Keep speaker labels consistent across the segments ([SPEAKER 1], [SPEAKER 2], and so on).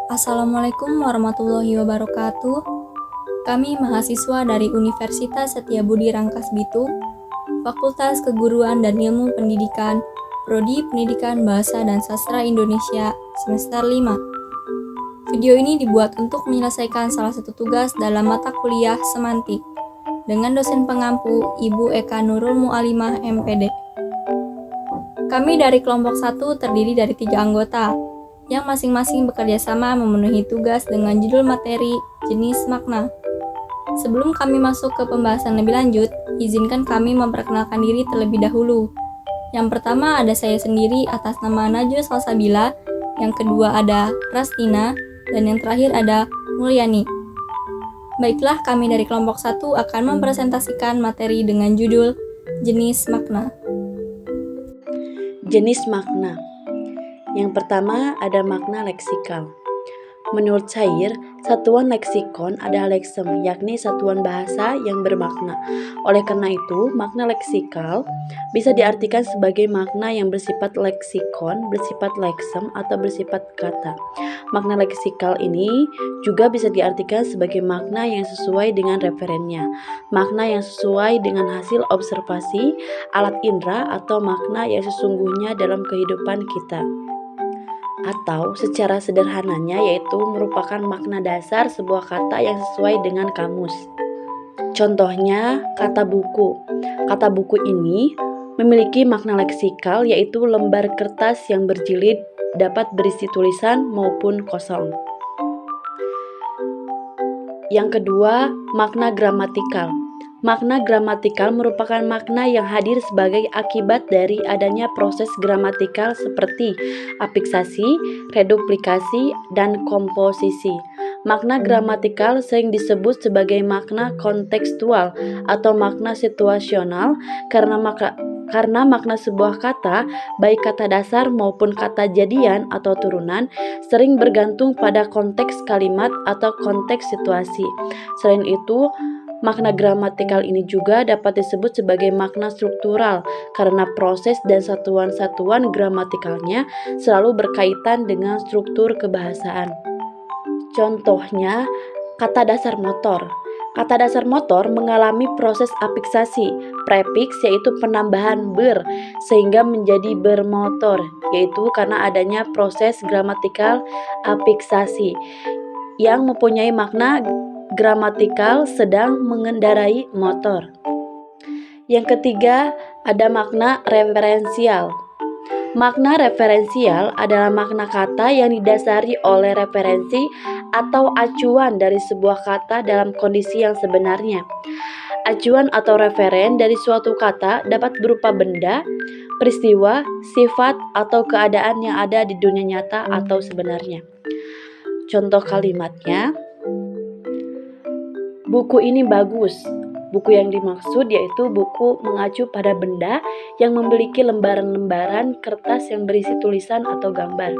[SPEAKER 1] Assalamualaikum warahmatullahi wabarakatuh. Kami mahasiswa dari Universitas Setiabudi Rangkas Bitung, Fakultas Keguruan dan Ilmu Pendidikan, Prodi Pendidikan Bahasa dan Sastra Indonesia, semester 5. Video ini dibuat untuk menyelesaikan salah satu tugas dalam mata kuliah semantik dengan dosen pengampu Ibu Eka Nurul Mualimah MPD. Kami dari kelompok 1 terdiri dari 3 anggota, yang masing-masing bekerja sama memenuhi tugas dengan judul materi jenis makna. Sebelum kami masuk ke pembahasan lebih lanjut, izinkan kami memperkenalkan diri terlebih dahulu. Yang pertama ada saya sendiri atas nama Najwa Salsabila, yang kedua ada Rastina, dan yang terakhir ada Mulyani. Baiklah, kami dari kelompok 1 akan mempresentasikan materi dengan judul jenis makna.
[SPEAKER 2] Jenis makna. Yang pertama ada makna leksikal. Menurut Cair, satuan leksikon adalah leksem, yakni satuan bahasa yang bermakna. Oleh karena itu, makna leksikal bisa diartikan sebagai makna yang bersifat leksikon, bersifat leksem, atau bersifat kata. Makna leksikal ini juga bisa diartikan sebagai makna yang sesuai dengan referennya, makna yang sesuai dengan hasil observasi alat indera, atau makna yang sesungguhnya dalam kehidupan kita. Atau secara sederhananya yaitu merupakan makna dasar sebuah kata yang sesuai dengan kamus. Contohnya kata buku. Kata buku ini memiliki makna leksikal yaitu lembar kertas yang berjilid dapat berisi tulisan maupun kosong. Yang kedua, makna gramatikal. Makna gramatikal merupakan makna yang hadir sebagai akibat dari adanya proses gramatikal seperti afiksasi, reduplikasi, dan komposisi. Makna gramatikal sering disebut sebagai makna kontekstual atau makna situasional karena makna sebuah kata, baik kata dasar maupun kata jadian atau turunan, sering bergantung pada konteks kalimat atau konteks situasi. Selain itu, makna gramatikal ini juga dapat disebut sebagai makna struktural karena proses dan satuan-satuan gramatikalnya selalu berkaitan dengan struktur kebahasaan. Contohnya, kata dasar motor. Kata dasar motor mengalami proses afiksasi, prefiks yaitu penambahan ber sehingga menjadi bermotor, yaitu karena adanya proses gramatikal afiksasi yang mempunyai makna gramatikal sedang mengendarai motor. Yang ketiga, ada makna referensial. Makna referensial adalah makna kata yang didasari oleh referensi atau acuan dari sebuah kata dalam kondisi yang sebenarnya. Acuan atau referen dari suatu kata dapat berupa benda, peristiwa, sifat, atau keadaan yang ada di dunia nyata atau sebenarnya. Contoh kalimatnya, buku ini bagus. Buku yang dimaksud yaitu buku mengacu pada benda yang memiliki lembaran-lembaran kertas yang berisi tulisan atau gambar.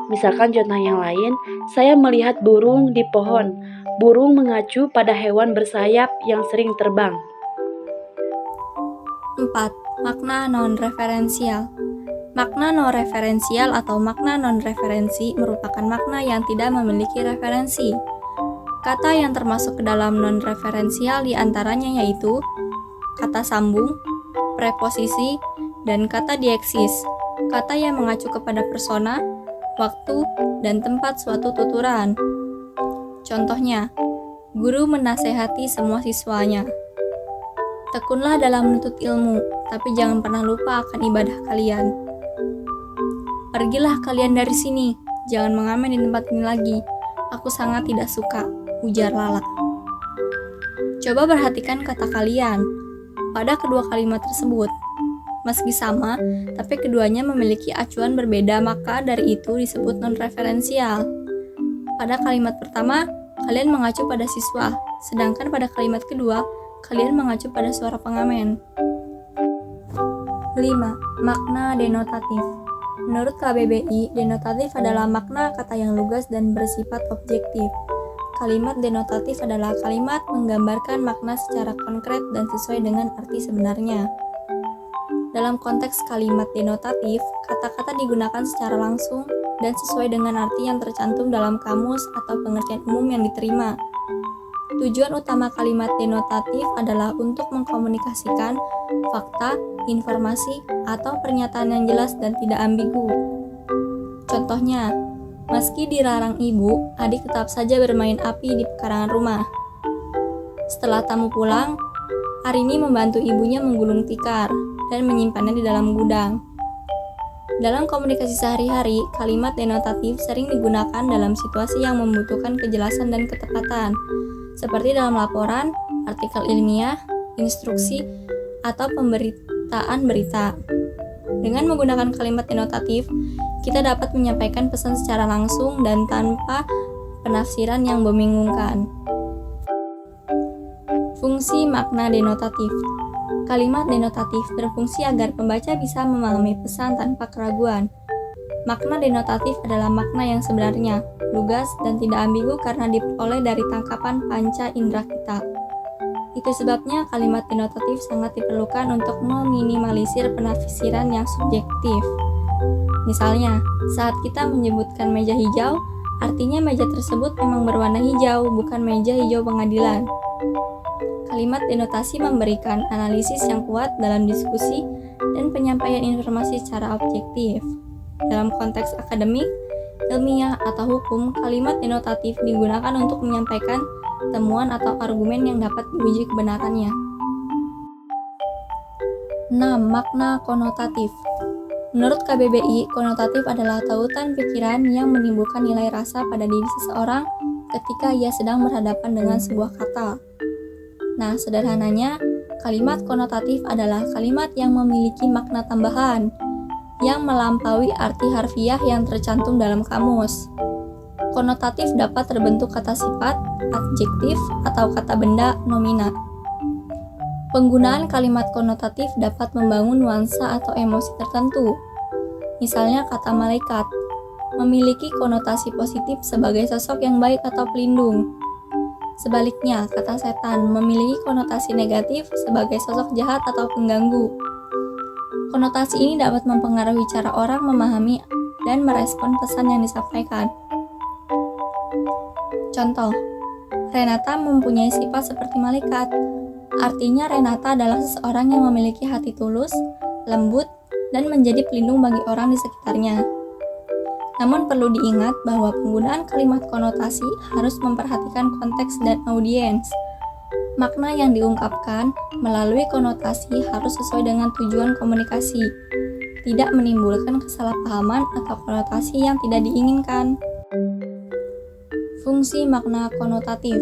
[SPEAKER 2] Misalkan contoh yang lain, saya melihat burung di pohon. Burung mengacu pada hewan bersayap yang sering terbang.
[SPEAKER 1] 4. Makna non-referensial. Makna non-referensial atau makna non-referensi merupakan makna yang tidak memiliki referensi. Kata yang termasuk ke dalam non-referensial diantaranya yaitu kata sambung, preposisi, dan kata dieksis, kata yang mengacu kepada persona, waktu, dan tempat suatu tuturan. Contohnya, guru menasehati semua siswanya. Tekunlah dalam menuntut ilmu, tapi jangan pernah lupa akan ibadah kalian. Pergilah kalian dari sini, jangan mengamen di tempat ini lagi. Aku sangat tidak suka, ujar Lala. Coba perhatikan kata kalian pada kedua kalimat tersebut. Meski sama, tapi keduanya memiliki acuan berbeda, maka dari itu disebut non-referensial. Pada kalimat pertama, kalian mengacu pada siswa, sedangkan pada kalimat kedua, kalian mengacu pada suara pengamen. 5. Makna denotatif. Menurut KBBI, denotatif adalah makna kata yang lugas dan bersifat objektif. Kalimat denotatif adalah kalimat menggambarkan makna secara konkret dan sesuai dengan arti sebenarnya. Dalam konteks kalimat denotatif, kata-kata digunakan secara langsung dan sesuai dengan arti yang tercantum dalam kamus atau pengertian umum yang diterima. Tujuan utama kalimat denotatif adalah untuk mengkomunikasikan fakta, informasi, atau pernyataan yang jelas dan tidak ambigu. Contohnya, meski dilarang ibu, adik tetap saja bermain api di pekarangan rumah. Setelah tamu pulang, Arini membantu ibunya menggulung tikar dan menyimpannya di dalam gudang. Dalam komunikasi sehari-hari, kalimat denotatif sering digunakan dalam situasi yang membutuhkan kejelasan dan ketepatan, seperti dalam laporan, artikel ilmiah, instruksi, atau pemberitaan berita. Dengan menggunakan kalimat denotatif, kita dapat menyampaikan pesan secara langsung dan tanpa penafsiran yang membingungkan. Fungsi makna denotatif. Kalimat denotatif berfungsi agar pembaca bisa memahami pesan tanpa keraguan. Makna denotatif adalah makna yang sebenarnya, lugas, dan tidak ambigu karena diperoleh dari tangkapan panca indera kita. Itu sebabnya kalimat denotatif sangat diperlukan untuk meminimalisir penafsiran yang subjektif. Misalnya, saat kita menyebutkan meja hijau, artinya meja tersebut memang berwarna hijau, bukan meja hijau pengadilan. Kalimat denotasi memberikan analisis yang kuat dalam diskusi dan penyampaian informasi secara objektif. Dalam konteks akademik, ilmiah, atau hukum, kalimat denotatif digunakan untuk menyampaikan temuan atau argumen yang dapat diuji kebenarannya. 6. Makna konotatif. Menurut KBBI, konotatif adalah tautan pikiran yang menimbulkan nilai rasa pada diri seseorang ketika ia sedang berhadapan dengan sebuah kata. Nah, sederhananya, kalimat konotatif adalah kalimat yang memiliki makna tambahan yang melampaui arti harfiah yang tercantum dalam kamus. Konotatif dapat terbentuk kata sifat, adjektif, atau kata benda, nomina. Penggunaan kalimat konotatif dapat membangun nuansa atau emosi tertentu. Misalnya kata malaikat memiliki konotasi positif sebagai sosok yang baik atau pelindung. Sebaliknya, kata setan memiliki konotasi negatif sebagai sosok jahat atau pengganggu. Konotasi ini dapat mempengaruhi cara orang memahami dan merespon pesan yang disampaikan. Contoh, Renata mempunyai sifat seperti malaikat. Artinya Renata adalah seseorang yang memiliki hati tulus, lembut, dan menjadi pelindung bagi orang di sekitarnya. Namun perlu diingat bahwa penggunaan kalimat konotasi harus memperhatikan konteks dan audiens. Makna yang diungkapkan melalui konotasi harus sesuai dengan tujuan komunikasi, tidak menimbulkan kesalahpahaman atau konotasi yang tidak diinginkan. Fungsi makna konotatif.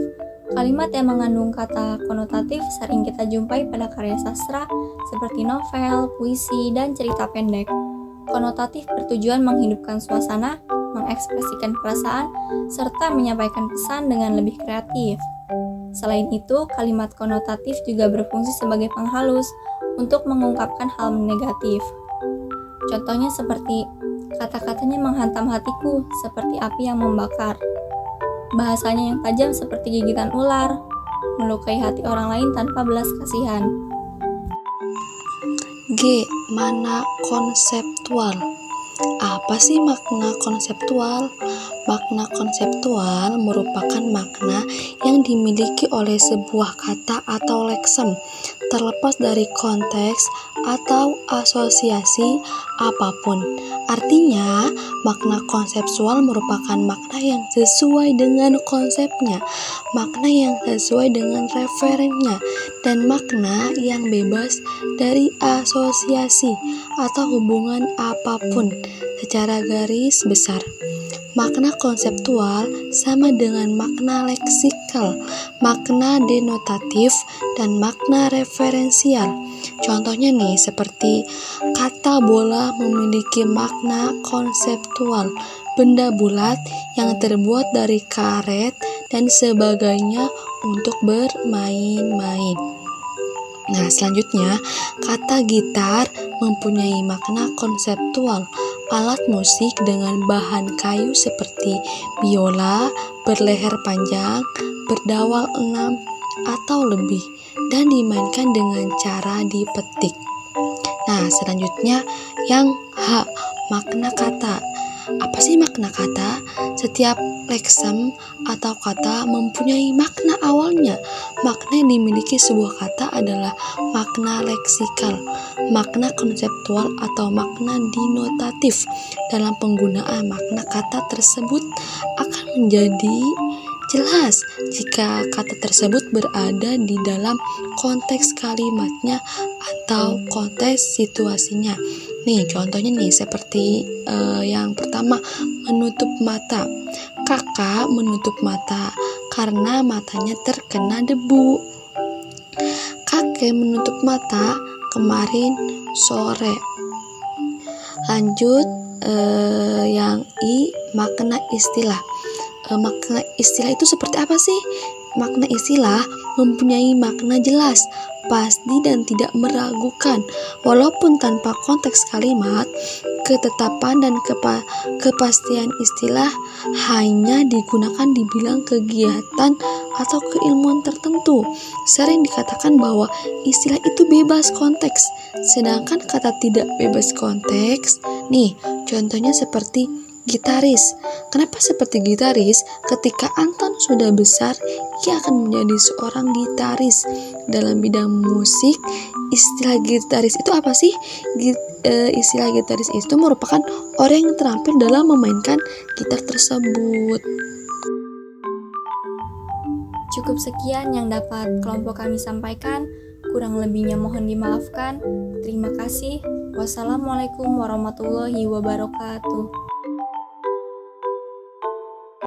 [SPEAKER 1] Kalimat yang mengandung kata konotatif sering kita jumpai pada karya sastra seperti novel, puisi, dan cerita pendek. Konotatif bertujuan menghidupkan suasana, mengekspresikan perasaan, serta menyampaikan pesan dengan lebih kreatif. Selain itu, kalimat konotatif juga berfungsi sebagai penghalus untuk mengungkapkan hal negatif. Contohnya seperti, kata-katanya menghantam hatiku seperti api yang membakar. Bahasanya yang tajam seperti gigitan ular, melukai hati orang lain tanpa belas kasihan.
[SPEAKER 3] G. Makna konseptual. Apa sih makna konseptual? Makna konseptual merupakan makna yang dimiliki oleh sebuah kata atau leksem, terlepas dari konteks atau asosiasi apapun. Artinya, makna konseptual merupakan makna yang sesuai dengan konsepnya, makna yang sesuai dengan referennya, dan makna yang bebas dari asosiasi atau hubungan apapun. Secara garis besar, makna konseptual sama dengan makna leksikal, makna denotatif, dan makna referensial. Contohnya nih, seperti kata bola memiliki makna konseptual, benda bulat yang terbuat dari karet dan sebagainya untuk bermain-main. Nah, selanjutnya, kata gitar mempunyai makna konseptual, alat musik dengan bahan kayu seperti biola, berleher panjang, berdawal 6 atau lebih, dan dimainkan dengan cara dipetik. Nah, selanjutnya yang H, makna kata. Apa sih makna kata? Setiap leksem atau kata mempunyai makna awalnya. Makna yang dimiliki sebuah kata adalah makna leksikal, makna konseptual atau makna denotatif. Dalam penggunaan makna kata tersebut akan menjadi jelas jika kata tersebut berada di dalam konteks kalimatnya atau konteks situasinya. Nih contohnya nih seperti yang pertama, menutup mata. Kakak menutup mata karena matanya terkena debu. Kakek menutup mata kemarin sore. Lanjut yang I, makna istilah. Makna istilah itu seperti apa sih? Makna istilah mempunyai makna jelas, pasti dan tidak meragukan. Walaupun tanpa konteks kalimat, ketetapan dan kepastian istilah hanya digunakan di bidang kegiatan atau keilmuan tertentu. Sering dikatakan bahwa istilah itu bebas konteks, sedangkan kata tidak bebas konteks. Nih, contohnya seperti gitaris. Kenapa seperti gitaris? Ketika Anton sudah besar, ia akan menjadi seorang gitaris. Dalam bidang musik, istilah gitaris itu apa sih? Istilah gitaris itu merupakan orang yang terampil dalam memainkan gitar tersebut.
[SPEAKER 1] Cukup sekian yang dapat kelompok kami sampaikan. Kurang lebihnya mohon dimaafkan. Terima kasih. Wassalamualaikum warahmatullahi wabarakatuh.